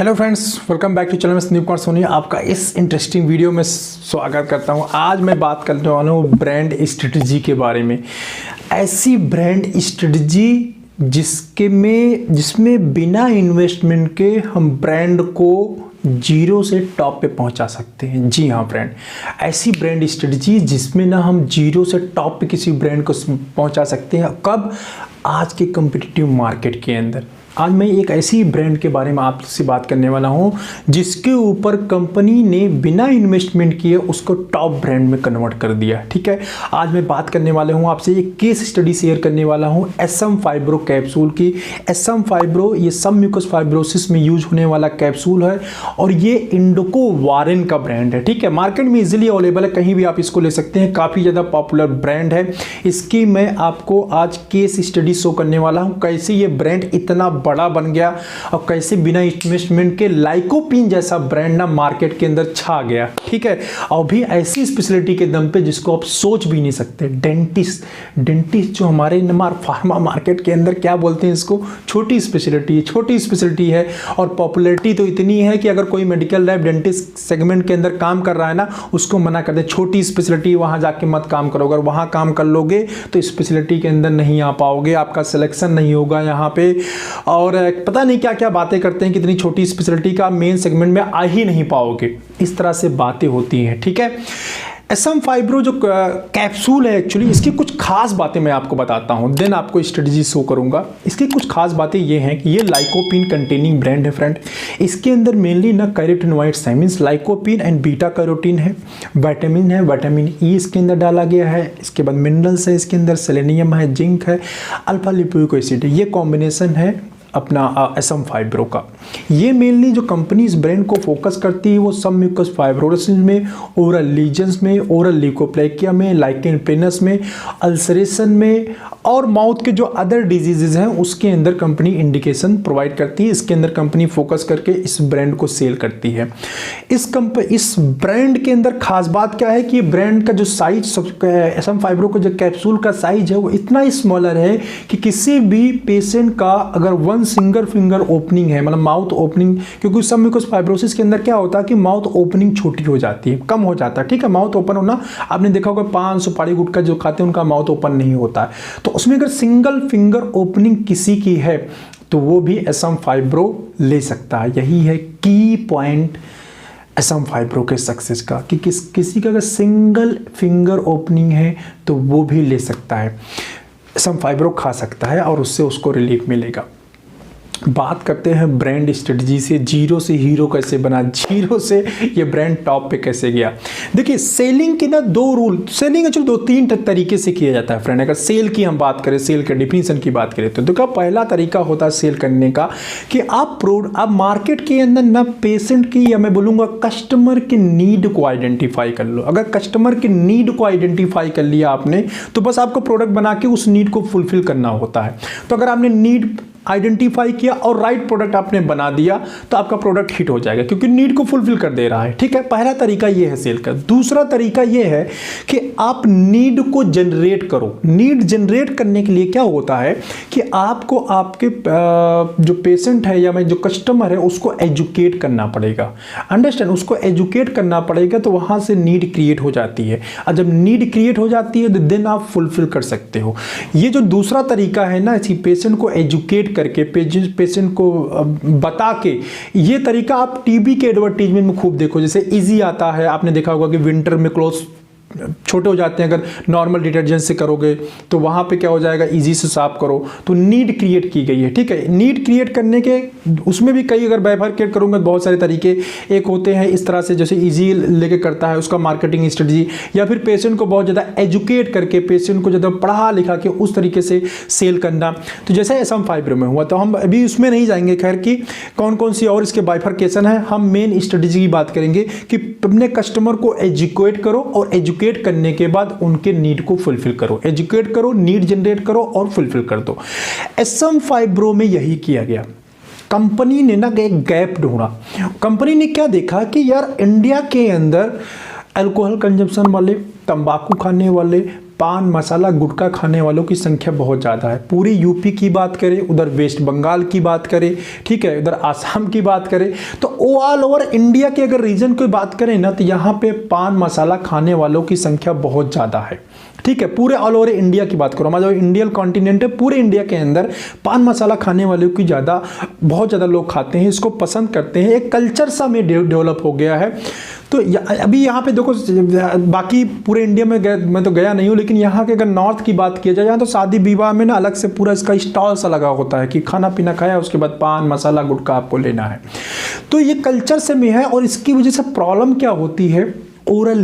Hello friends, welcome back to channel में संदीप कुमार सोनी। आपका इस इंटरेस्टिंग वीडियो में स्वागत करता हूं। आज मैं बात करने वाला हूं ब्रांड स्ट्रेटजी के बारे में। ऐसी ब्रांड स्ट्रेटजी जिसमें बिना इन्वेस्टमेंट के हम ब्रांड को जीरो से टॉप पे पहुंचा सकते हैं। जी हाँ फ्रेंड, ऐसी ब्रांड स्ट्रेटजी जिसमें ना हम जीरो से टॉप पे किसी ब्रांड को पहुंचा सकते हैं। कब? आज के कम्पिटिटिव मार्केट के अंदर। आज मैं एक ऐसी ब्रांड के बारे में आपसे बात करने वाला हूं जिसके ऊपर कंपनी ने बिना इन्वेस्टमेंट किए उसको टॉप ब्रांड में कन्वर्ट कर दिया। ठीक है, आज मैं बात करने वाला हूं आपसे एक केस स्टडी शेयर करने वाला हूं एसएम फाइब्रो कैप्सूल की। एसएम फाइब्रो ये सब म्यूकस फाइब्रोसिस में यूज होने वाला कैप्सूल है और ये इंडोको वारेन का ब्रांड है। ठीक है, मार्केट में इजिली अवेलेबल है, कहीं भी आप इसको ले सकते हैं। काफ़ी ज़्यादा पॉपुलर ब्रांड है। इसकी मैं आपको आज केस स्टडी शो करने वाला हूँ, कैसे ये ब्रांड इतना बड़ा बन गया और कैसे बिना इन्वेस्टमेंट के लाइकोपिन जैसा ब्रांड ना मार्केट के अंदर छा गया। ठीक है, और भी ऐसी स्पेशलिटी के दम पे जिसको आप सोच भी नहीं सकते। डेंटिस्ट जो हमारे फार्मा मार्केट के अंदर क्या बोलते हैं इसको, छोटी स्पेशलिटी है और पॉपुलैरिटी तो इतनी है कि अगर कोई मेडिकल लैब डेंटिस्ट सेगमेंट के अंदर काम कर रहा है ना, उसको मना कर दे, छोटी स्पेशलिटी वहां जाके मत काम करो। अगर वहां काम कर लोगे तो स्पेशलिटी के अंदर नहीं आ पाओगे, आपका सिलेक्शन नहीं होगा यहाँ पे। और पता नहीं क्या क्या बातें करते हैं, कितनी छोटी स्पेशलिटी का मेन सेगमेंट में आ ही नहीं पाओगे, इस तरह से बातें होती हैं। ठीक है, एसएम फाइब्रो जो कैप्सूल है एक्चुअली इसकी कुछ खास बातें मैं आपको बताता हूं, देन आपको स्ट्रेटजी शो करूंगा। इसकी कुछ खास बातें ये हैं कि ये लाइकोपिन कंटेनिंग ब्रांड है फ्रेंड। इसके अंदर मेनली ना कैरोटिनॉइड्स है, means lycopene and beta carotene है, विटामिन ई इसके अंदर डाला गया है। इसके बाद मिनरल्स है, इसके अंदर सेलेनियम है, जिंक है, अल्फा लिपोइक एसिड है। ये कॉम्बिनेशन है अपना एसएम फाइब्रो का। ये मेनली जो कंपनी इस ब्रांड को फोकस करती है वो सब म्यूकस फाइब्रोसिस में, ओरल लीजन्स में, ओरल ल्यूकोप्लेकिया में, लाइकेन पेनस में, अल्सरेशन में और माउथ के जो अदर डिजीजेज हैं उसके अंदर कंपनी इंडिकेशन प्रोवाइड करती है। इसके अंदर कंपनी फोकस करके इस ब्रांड को सेल करती है। इस ब्रांड के अंदर खास बात क्या है कि ब्रांड का जो साइज, एसएम फाइब्रो का जो कैप्सूल का साइज है वो इतना स्मॉलर है कि किसी भी पेशेंट का अगर सिंगल फिंगर ओपनिंग है, मतलब माउथ ओपनिंग, क्योंकि सब म्यूकस फाइब्रोसिस के अंदर क्या होता है कि माउथ ओपनिंग छोटी हो जाती है, कम हो जाता है। ठीक है, माउथ ओपन होना आपने देखा होगा, पान सुपारी गुटखा जो खाते हैं उनका माउथ ओपन नहीं होता है। तो उसमें अगर सिंगल फिंगर ओपनिंग किसी की है तो वो भी एसएम फाइब्रो ले सकता है। यही है की पॉइंट एसएम फाइब्रो के सक्सेस का कि किसी का अगर सिंगल फिंगर ओपनिंग है तो वो भी ले सकता है, एसएम फाइब्रो खा सकता है और उससे उसको रिलीफ मिलेगा। बात करते हैं ब्रांड स्ट्रेटजी से, जीरो से हीरो कैसे बना, जीरो से ये ब्रांड टॉप पे कैसे गया। देखिए, सेलिंग के ना दो रूल, सेलिंग एक्चुअली दो तीन तरीके से किया जाता है फ्रेंड। अगर सेल की हम बात करें, सेल के डिफिनीशन की बात करें तो देखो, पहला तरीका होता है सेल करने का कि आप मार्केट के अंदर ना पेशेंट की, या मैं बोलूँगा कस्टमर के नीड को आइडेंटिफाई कर लो। अगर कस्टमर के नीड को आइडेंटिफाई कर लिया आपने तो बस आपको प्रोडक्ट बना के उस नीड को फुलफिल करना होता है। तो अगर आपने नीड आइडेंटिफाई किया और राइट प्रोडक्ट आपने बना दिया तो आपका प्रोडक्ट हिट हो जाएगा, क्योंकि नीड को फुलफिल कर दे रहा है। ठीक है, पहला तरीका ये है सेल का। दूसरा तरीका ये है कि आप नीड को जनरेट करो। नीड जनरेट करने के लिए क्या होता है कि आपको आपके जो पेशेंट है या जो कस्टमर है उसको एजुकेट करना पड़ेगा। अंडरस्टैंड, उसको एजुकेट करना पड़ेगा तो वहां से नीड क्रिएट हो जाती है, और जब नीड क्रिएट हो जाती है तो देन आप फुलफिल कर सकते हो। ये जो दूसरा तरीका है ना, इसी पेशेंट को एजुकेट करके, पेशेंट को बता के, ये तरीका आप टीवी के एडवर्टीजमेंट में खूब देखो। जैसे इजी आता है, आपने देखा होगा कि विंटर में क्लोथ छोटे हो जाते हैं, अगर नॉर्मल डिटर्जेंट से करोगे तो वहाँ पे क्या हो जाएगा, इजी से साफ करो। तो नीड क्रिएट की गई है। ठीक है, नीड क्रिएट करने के उसमें भी कई, अगर बाइफरकेट करूँगा तो बहुत सारे तरीके एक होते हैं इस तरह से, जैसे इजी लेके करता है उसका मार्केटिंग स्ट्रेटजी, या फिर पेशेंट को बहुत ज़्यादा एजुकेट करके, पेशेंट को ज़्यादा पढ़ा लिखा के उस तरीके से सेल करना। तो जैसे एसएम फाइब्रो में हुआ, तो हम अभी उसमें नहीं जाएंगे खैर कि कौन कौन सी और इसके बाइफरकेशन है। हम मेन स्ट्रेटजी की बात करेंगे कि अपने कस्टमर को एजुकेट करो और एजुकेट करने के बाद उनके नीड को फुलफिल करो। एजुकेट करो, नीड जनरेट करो और फुलफिल कर दो। एसएम फाइब्रो में यही किया गया। कंपनी ने ना एक गैप ढूंढा। कंपनी ने क्या देखा कि यार इंडिया के अंदर अल्कोहल कंजम्पशन वाले, तंबाकू खाने वाले, पान मसाला गुटखा खाने वालों की संख्या बहुत ज़्यादा है। पूरी यूपी की बात करें, उधर वेस्ट बंगाल की बात करें, ठीक है, उधर आसाम की बात करें, तो ऑल ओवर इंडिया के अगर रीजन की बात करें ना, तो यहाँ पे पान मसाला खाने वालों की संख्या बहुत ज़्यादा है, ठीक है। पूरे ऑल ओवर इंडिया की बात करो, हमारा जो इंडियन कॉन्टिनेंट है, पूरे इंडिया के अंदर पान मसाला खाने वालों की बहुत ज़्यादा लोग खाते हैं, इसको पसंद करते हैं, एक कल्चर सा में डेवलप हो गया है। तो अभी यहाँ पे देखो, बाकी पूरे इंडिया में मैं तो गया नहीं हूँ, लेकिन यहाँ के अगर नॉर्थ की बात किया जाए, यहाँ तो शादी विवाह में ना अलग से पूरा इसका स्टॉल सा लगा होता है कि खाना पीना खाया, उसके बाद पान मसाला गुटखा आपको लेना है। तो ये कल्चर से में है, और इसकी वजह से प्रॉब्लम क्या होती है, ओरल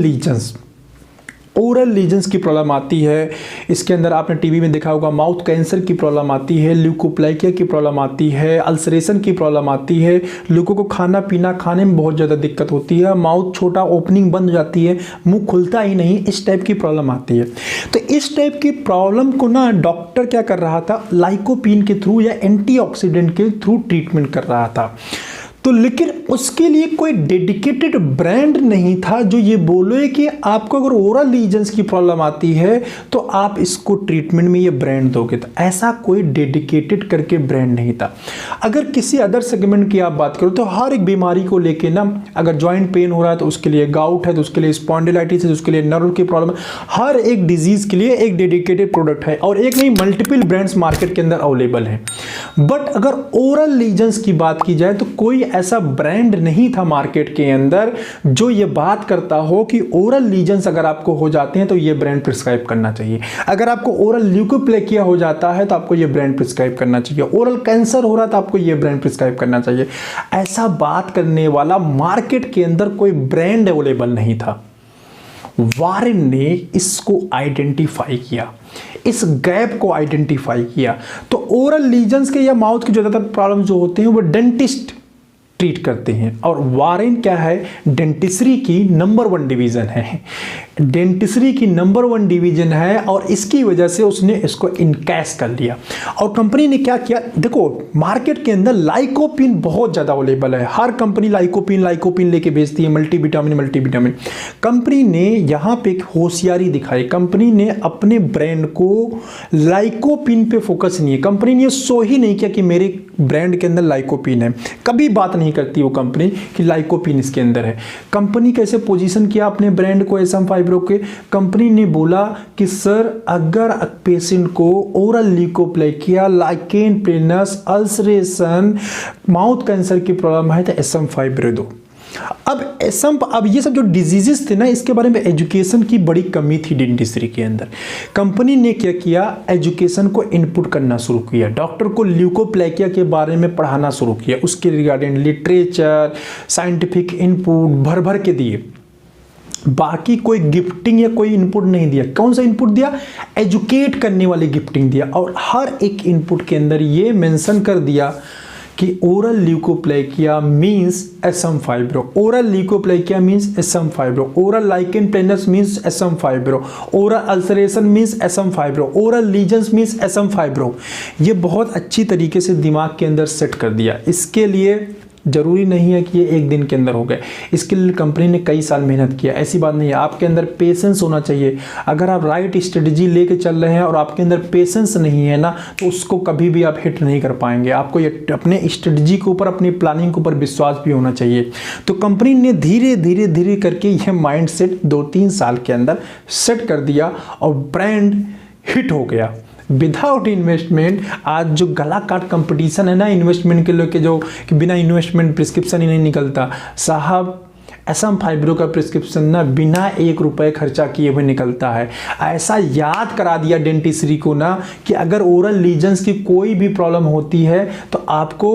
लीजन्स की प्रॉब्लम आती है। इसके अंदर आपने टीवी में देखा होगा, माउथ कैंसर की प्रॉब्लम आती है, ल्यूकोप्लाकिया की प्रॉब्लम आती है, अल्सरेशन की प्रॉब्लम आती है, लोगों को खाना पीना खाने में बहुत ज़्यादा दिक्कत होती है, माउथ छोटा ओपनिंग बंद हो जाती है, मुंह खुलता ही नहीं, इस टाइप की प्रॉब्लम आती है। तो इस टाइप की प्रॉब्लम को ना डॉक्टर क्या कर रहा था, लाइकोपीन के थ्रू या एंटीऑक्सीडेंट के थ्रू ट्रीटमेंट कर रहा था। तो लेकिन उसके लिए कोई डेडिकेटेड ब्रांड नहीं था जो ये बोले कि आपको अगर ओरल लीजन्स की प्रॉब्लम आती है तो आप इसको ट्रीटमेंट में ये ब्रांड दोगे। तो ऐसा कोई डेडिकेटेड करके ब्रांड नहीं था। अगर किसी अदर सेगमेंट की आप बात करो तो हर एक बीमारी को लेके ना, अगर जॉइंट पेन हो रहा है तो उसके लिए, गाउट है तो उसके लिए, स्पॉन्डिलाइटिस है तो उसके लिए, नर्व की प्रॉब्लम, हर एक डिजीज के लिए एक डेडिकेटेड प्रोडक्ट है, और एक नहीं मल्टीपल ब्रांड्स मार्केट के अंदर अवेलेबल है। बट अगर ओरल लीजन्स की बात की जाए तो कोई ऐसा ब्रांड नहीं था मार्केट के अंदर जो ये बात करता हो कि ओरल लीजन्स अगर आपको हो जाते हैं तो ये ब्रांड प्रिस्क्राइब करना चाहिए। अगर आपको ओरल ल्यूकोप्लेकिया हो जाता है तो आपको ये ब्रांड प्रिस्क्राइब करना चाहिए। ओरल कैंसर हो रहा है तो आपको ये ब्रांड प्रिस्क्राइब करना चाहिए। ऐसा बात करने वाला मार्केट के अंदर कोई ब्रांड अवेलेबल नहीं था। वारेन ने इसको आइडेंटिफाई किया, इस गैप को आइडेंटिफाई किया। तो ओरल लीजन्स के या माउथ की ज्यादातर प्रॉब्लम जो होते हैं वो डेंटिस्ट ट्रीट करते हैं, और वारेन क्या है, डेंटिस्ट्री की नंबर 1 डिवीजन है, डेंटिस्ट्री की नंबर 1 डिवीजन है, और इसकी वजह से उसने इसको इनकैश कर लिया। और कंपनी ने क्या किया, देखो मार्केट के अंदर लाइकोपिन बहुत ज़्यादा अवेलेबल है, हर कंपनी लाइकोपिन लेके बेचती है, मल्टीविटामिन। कंपनी ने यहाँ पे एक होशियारी दिखाई, कंपनी ने अपने ब्रांड को लाइकोपिन पे फोकस नहीं है। कंपनी ने सो ही नहीं किया कि मेरे ब्रांड के अंदर लाइकोपिन है, कभी बात नहीं करती वो कंपनी कि लाइकोपिन इसके अंदर है। कंपनी कैसे पोजीशन किया अपने ब्रांड को एसएम फाइब्रो के, कंपनी ने बोला कि सर अगर पेशेंट को oral leukoplakia, lichen planus, ulceration, mouth cancer की प्रॉब्लम है तो एसएम फाइब्रो दो। अब ये सब जो डिजीजेस थे ना, इसके बारे में एजुकेशन की बड़ी कमी थी डेंटिस्ट्री के अंदर। कंपनी ने क्या किया, एजुकेशन को इनपुट करना शुरू किया, डॉक्टर को ल्यूकोप्लेकिया के बारे में पढ़ाना शुरू किया, उसके रिगार्डिंग लिटरेचर, साइंटिफिक इनपुट भर भर के दिए। बाकी कोई गिफ्टिंग या कोई इनपुट नहीं दिया। कौन सा इनपुट दिया, एजुकेट करने वाली गिफ्टिंग दिया। और हर एक इनपुट के अंदर ये मेंशन कर दिया कि oral leukoplakia means SM fibro, oral leukoplakia means SM fibro, oral lichen planus means SM fibro, oral ulceration means SM fibro, oral lesions means SM fibro. ये बहुत अच्छी तरीके से दिमाग के अंदर सेट कर दिया। इसके लिए जरूरी नहीं है कि ये एक दिन के अंदर हो गए, इसके लिए कंपनी ने कई साल मेहनत किया। ऐसी बात नहीं है, आपके अंदर पेशेंस होना चाहिए। अगर आप राइट स्ट्रेटजी लेके चल रहे हैं और आपके अंदर पेशेंस नहीं है ना, तो उसको कभी भी आप हिट नहीं कर पाएंगे। आपको ये अपने स्ट्रेटजी के ऊपर, अपनी प्लानिंग के ऊपर विश्वास भी होना चाहिए। तो कंपनी ने धीरे धीरे करके यह माइंड सेट 2-3 साल के अंदर सेट कर दिया और ब्रांड हिट हो गया विदाउट इन्वेस्टमेंट। आज जो गला काट कंपटीशन है ना इन्वेस्टमेंट के लेके, जो कि बिना इन्वेस्टमेंट प्रिस्क्रिप्शन ही नहीं निकलता साहब, एसएम फाइब्रो का प्रिस्क्रिप्शन ना बिना 1 रुपए खर्चा किए हुए निकलता है। ऐसा याद करा दिया डेंटिस्ट्री को ना कि अगर ओरल लीजन्स की कोई भी प्रॉब्लम होती है तो आपको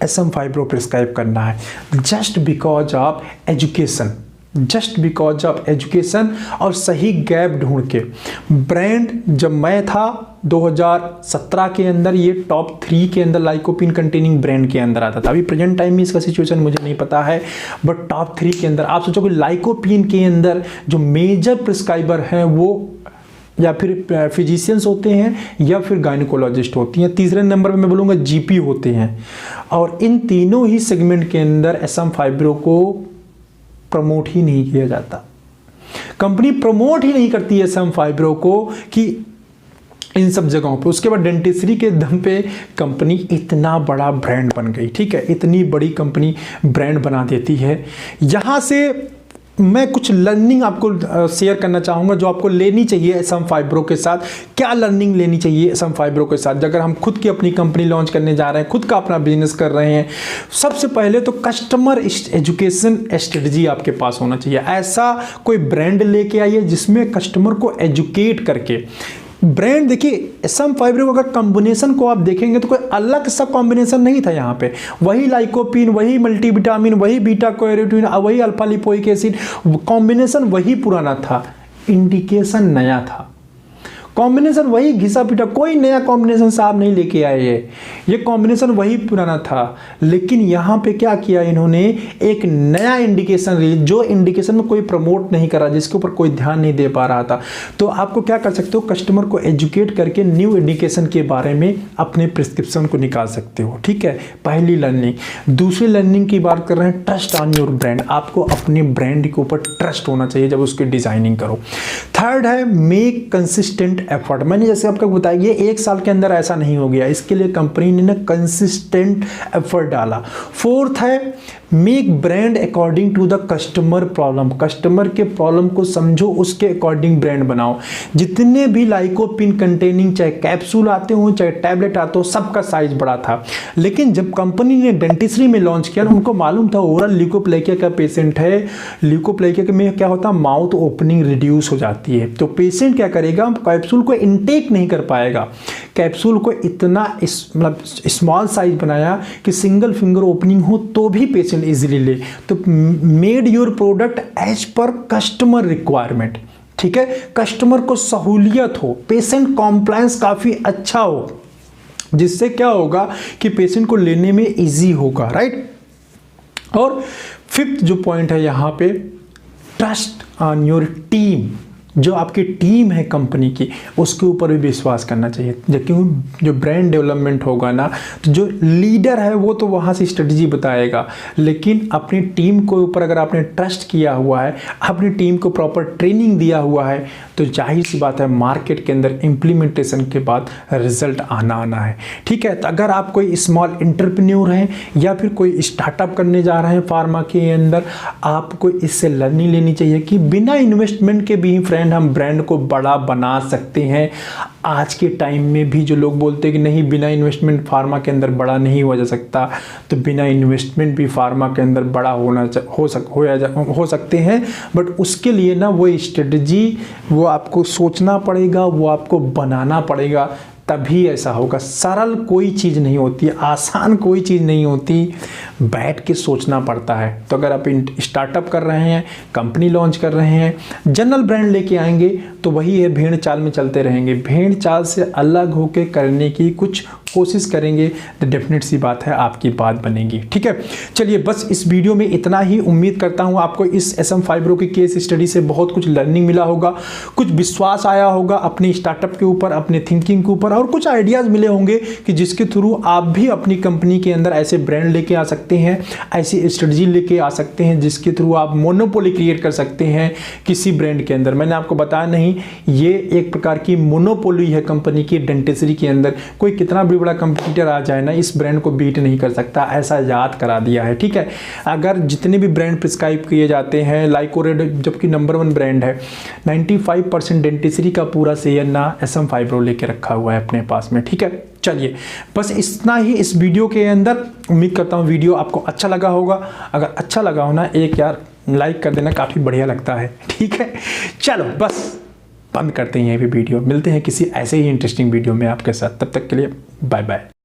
एसएम फाइब्रो प्रिस्क्राइब करना है, just because of education, just because of education और सही गैप ढूंढ के। ब्रांड जब मैं था 2017 के अंदर, ये टॉप 3 के अंदर लाइकोपिन कंटेनिंग ब्रांड के अंदर आता था। अभी प्रेजेंट टाइम में इसका सिचुएशन मुझे नहीं पता है, बट टॉप 3 के अंदर आप सोचो कि लाइकोपिन के अंदर जो मेजर प्रिस्क्राइबर हैं वो या फिर फिजिशियंस होते हैं या फिर गायनिकोलॉजिस्ट होती हैं। तीसरे नंबर पे मैं बोलूँगा जीपी होते हैं। और इन तीनों ही सेगमेंट के अंदर एसएम फाइब्रो को प्रमोट ही नहीं किया जाता। कंपनी प्रमोट ही नहीं करती है SM फाइब्रो को कि इन सब जगहों पे। उसके बाद डेंटिस्ट्री के दम पे कंपनी इतना बड़ा ब्रांड बन गई, ठीक है, इतनी बड़ी कंपनी ब्रांड बना देती है। यहाँ से मैं कुछ लर्निंग आपको शेयर करना चाहूँगा जो आपको लेनी चाहिए SM फाइब्रो के साथ। क्या लर्निंग लेनी चाहिए SM फाइब्रो के साथ अगर हम खुद की अपनी कंपनी लॉन्च करने जा रहे हैं, खुद का अपना बिजनेस कर रहे हैं? सबसे पहले तो कस्टमर एजुकेशन स्ट्रेटजी आपके पास होना चाहिए। ऐसा कोई ब्रांड लेके आइए जिसमें कस्टमर को एजुकेट करके ब्रांड, देखिए SM फाइब्रो अगर कॉम्बिनेशन को आप देखेंगे तो कोई अलग सा कॉम्बिनेशन नहीं था। यहाँ पे वही लाइकोपिन, वही मल्टीविटामिन, वही बीटा कैरोटीन, वही अल्फा लिपोइक एसिड, कॉम्बिनेशन वही पुराना था, इंडिकेशन नया था। कॉम्बिनेशन वही घिसा पिटा, कोई नया कॉम्बिनेशन साहब नहीं लेके आए ये कॉम्बिनेशन वही पुराना था। लेकिन यहाँ पे क्या किया इन्होंने, एक नया इंडिकेशन रिलीज, जो इंडिकेशन में कोई प्रमोट नहीं करा, जिसके ऊपर कोई ध्यान नहीं दे पा रहा था। तो आपको क्या कर सकते हो, कस्टमर को एजुकेट करके न्यू इंडिकेशन के बारे में अपने प्रिस्क्रिप्शन को निकाल सकते हो, ठीक है, पहली लर्निंग। दूसरी लर्निंग की बात कर रहे हैं, ट्रस्ट ऑन योर ब्रांड। आपको अपने ब्रांड के ऊपर ट्रस्ट होना चाहिए जब उसकी डिजाइनिंग करो। थर्ड है, मेक कंसिस्टेंट एफर्ट। मैंने जैसे आपको बताया ये 1 साल के अंदर ऐसा नहीं हो गया, इसके लिए कंपनी ने कंसिस्टेंट एफर्ट डाला। फोर्थ है, make brand according to the customer problem. Customer के प्रॉब्लम को समझो, उसके अकॉर्डिंग ब्रांड बनाओ। जितने भी लाइकोपिन कंटेनिंग चाहे कैप्सूल आते हो चाहे टैबलेट आते हो, सबका साइज बड़ा था। लेकिन जब कंपनी ने डेंटिस्ट्री में लॉन्च किया, उनको मालूम था ओरल ल्यूकोप्लेकिया का पेशेंट है, ल्यूकोप्लेकिया में क्या होता है, माउथ ओपनिंग रिड्यूस हो जाती है। तो पेशेंट क्या करेगा, कैप्सूल को इनटेक नहीं कर पाएगा। कैप्सूल को इतना मतलब स्मॉल साइज बनाया कि सिंगल फिंगर ओपनिंग हो तो भी पेशेंट इजीली ले। तो made your product as per customer requirement, ठीक है, कस्टमर को सहूलियत हो, पेशेंट कॉम्प्लायंस काफी अच्छा हो, जिससे क्या होगा कि पेशेंट को लेने में इजी होगा, राइट। और फिफ्थ जो पॉइंट है यहाँ पे, ट्रस्ट ऑन योर टीम। जो आपकी टीम है कंपनी की, उसके ऊपर भी विश्वास करना चाहिए। क्योंकि जो ब्रांड डेवलपमेंट होगा ना, तो जो लीडर है वो तो वहाँ से स्ट्रेटजी बताएगा, लेकिन अपनी टीम के ऊपर अगर आपने ट्रस्ट किया हुआ है, अपनी टीम को प्रॉपर ट्रेनिंग दिया हुआ है, तो जाहिर सी बात है मार्केट के अंदर इम्प्लीमेंटेशन के बाद रिजल्ट आना है, ठीक है। तो अगर आप कोई स्मॉल एंटरप्रेन्योर हैं या फिर कोई स्टार्टअप करने जा रहे हैं फार्मा के अंदर, आपको इससे लर्निंग लेनी चाहिए कि बिना इन्वेस्टमेंट के भी फ्रेंड हम ब्रांड को बड़ा बना सकते हैं। आज के टाइम में भी जो लोग बोलते हैं कि नहीं बिना इन्वेस्टमेंट फार्मा के अंदर बड़ा नहीं हो जा सकता, तो बिना इन्वेस्टमेंट भी फार्मा के अंदर बड़ा हो सकते हैं। बट उसके लिए ना वो स्ट्रेटजी वो आपको सोचना पड़ेगा, वो आपको बनाना पड़ेगा, तभी ऐसा होगा। सरल कोई चीज़ नहीं होती, आसान कोई चीज़ नहीं होती, बैठ के सोचना पड़ता है। तो अगर आप स्टार्टअप कर रहे हैं, कंपनी लॉन्च कर रहे हैं, जनरल ब्रांड लेके आएंगे, तो वही है, भेड़ चाल में चलते रहेंगे। भेड़ चाल से अलग होके करने की कुछ कोशिश करेंगे तो डेफिनेट सी बात है आपकी बात बनेगी, ठीक है। चलिए बस इस वीडियो में इतना ही। उम्मीद करता हूँ आपको इस SM फाइब्रो की केस स्टडी से बहुत कुछ लर्निंग मिला होगा, कुछ विश्वास आया होगा अपनी स्टार्टअप के ऊपर, अपने थिंकिंग के ऊपर, और कुछ आइडियाज़ मिले होंगे कि जिसके थ्रू आप भी अपनी कंपनी के अंदर ऐसे ब्रांड लेके आ सकते हैं, ऐसी स्ट्रेटजी लेके आ सकते हैं जिसके थ्रू आप मोनोपोली क्रिएट कर सकते हैं किसी ब्रांड के अंदर। मैंने आपको बताया नहीं, ये एक प्रकार की मोनोपोली है कंपनी की डेंटिस्ट्री के अंदर। कोई कितना भी बड़ा कंपटीटर आ जाए ना, इस ब्रांड को बीट नहीं कर सकता, ऐसा याद करा दिया है, ठीक है। अगर जितने भी ब्रांड प्रिस्क्राइब किए जाते हैं, लाइकोरेड जबकि नंबर 1 ब्रांड है, 95% डेंटिस्ट्री का पूरा शेयर ना SM फाइब्रो लेके रखा हुआ है अपने पास में, ठीक है। चलिए बस इतना ही इस वीडियो के अंदर। उम्मीद करता हूँ वीडियो आपको अच्छा लगा होगा। अगर अच्छा लगा हो ना, एक यार लाइक कर देना, काफ़ी बढ़िया लगता है, ठीक है। चलो बस बंद करते हैं ये भी वीडियो, मिलते हैं किसी ऐसे ही इंटरेस्टिंग वीडियो में आपके साथ। तब तक के लिए बाय बाय।